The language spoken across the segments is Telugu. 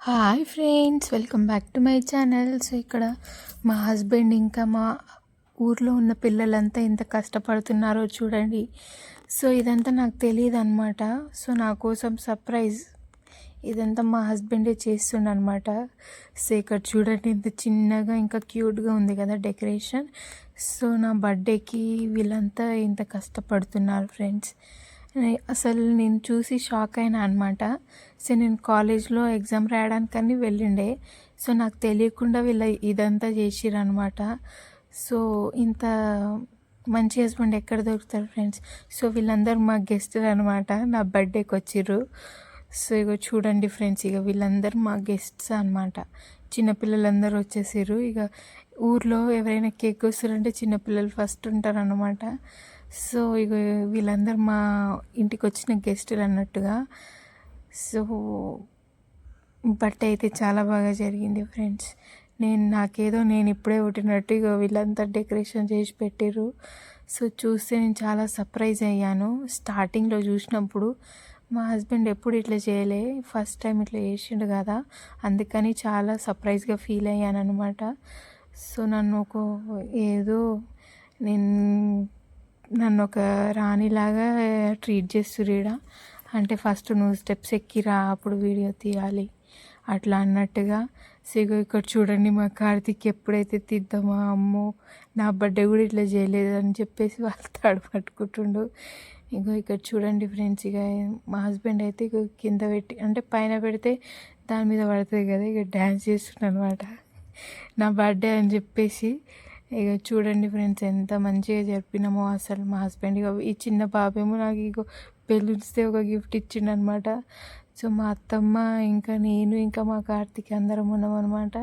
Hi friends, welcome back to my channel. So ఇక్కడ మా హస్బెండ్ ఇంకా మా ఊర్లో ఉన్న పిల్లలంతా ఎంత కష్టపడుతున్నారో చూడండి. సో ఇదంతా నాకు తెలియదు అనమాట. సో నా కోసం సర్ప్రైజ్ ఇదంతా మా హస్బెండే చేస్తుండనమాట. సో ఇక్కడ చూడండి ఎంత చిన్నగా ఇంకా క్యూట్గా ఉంది కదా డెకరేషన్. సో నా బర్త్డేకి వీళ్ళంతా ఇంత కష్టపడుతున్నారు ఫ్రెండ్స్. అసలు నేను చూసి షాక్ అయినా అనమాట. సో నేను కాలేజ్లో ఎగ్జామ్ రాయడానికని వెళ్ళిండే. సో నాకు తెలియకుండా వీళ్ళ ఇదంతా చేసిరనమాట. సో ఇంత మంచి హస్బెండ్ ఎక్కడ దొరుకుతారు ఫ్రెండ్స్. సో వీళ్ళందరూ మా గెస్టులు అనమాట, నా బర్త్డేకి వచ్చిర్రు. సో ఇక చూడండి ఫ్రెండ్స్, ఇక వీళ్ళందరూ మా గెస్ట్స్ అనమాట. చిన్నపిల్లలందరూ వచ్చేసారు. ఇక ఊర్లో ఎవరైనా కేక్ వస్తారంటే చిన్నపిల్లలు ఫస్ట్ ఉంటారనమాట. సో ఇక వీళ్ళందరూ మా ఇంటికి వచ్చిన గెస్టులు అన్నట్టుగా. సో బట్ అయితే చాలా బాగా జరిగింది ఫ్రెండ్స్. నేను ఇప్పుడే పుట్టినట్టు ఇక వీళ్ళంతా డెకరేషన్ చేసి పెట్టారు. సో చూస్తే నేను చాలా సర్ప్రైజ్ అయ్యాను. స్టార్టింగ్లో చూసినప్పుడు మా హస్బెండ్ ఎప్పుడు ఇట్లా చేయలే, ఫస్ట్ టైం ఇట్లా చేసిండు కదా, అందుకని చాలా సర్ప్రైజ్గా ఫీల్ అయ్యాను అనమాట. సో నన్ను ఒక రాణిలాగా ట్రీట్ చేస్తుర్రు ఈడ. అంటే ఫస్ట్ నువ్వు స్టెప్స్ ఎక్కిరా, అప్పుడు వీడియో తీయాలి అట్లా అన్నట్టుగా. సో ఇక్కడ చూడండి, మా కార్తీక్ ఎప్పుడైతే తీద్దామా, అమ్మో నా బర్త్డే కూడా ఇట్లా చేయలేదు అని చెప్పేసి వాళ్ళు తాడు పట్టుకుంటుండు. ఇక్కడ చూడండి ఫ్రెండ్స్, ఇక మా హస్బెండ్ అయితే ఇక కింద పెట్టి, అంటే పైన పెడితే దాని మీద పడుతుంది కదా, ఇక డ్యాన్స్ చేస్తుండ అనమాట నా బర్త్డే అని చెప్పేసి. ఇక చూడండి ఫ్రెండ్స్, ఎంత మంచిగా జరిపినామో అసలు. మా హస్బెండ్ ఈ చిన్న బాబేమో నాకు ఇక బెలూన్స్తో ఒక గిఫ్ట్ ఇచ్చిండు అనమాట. సో మా అత్తమ్మ ఇంకా నేను ఇంకా మా కార్తీక్ అందరం ఉన్నాం అనమాట.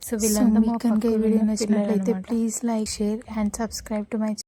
సో వీళ్ళంతా వీడియో నచ్చినట్లయితే please like, share and subscribe to my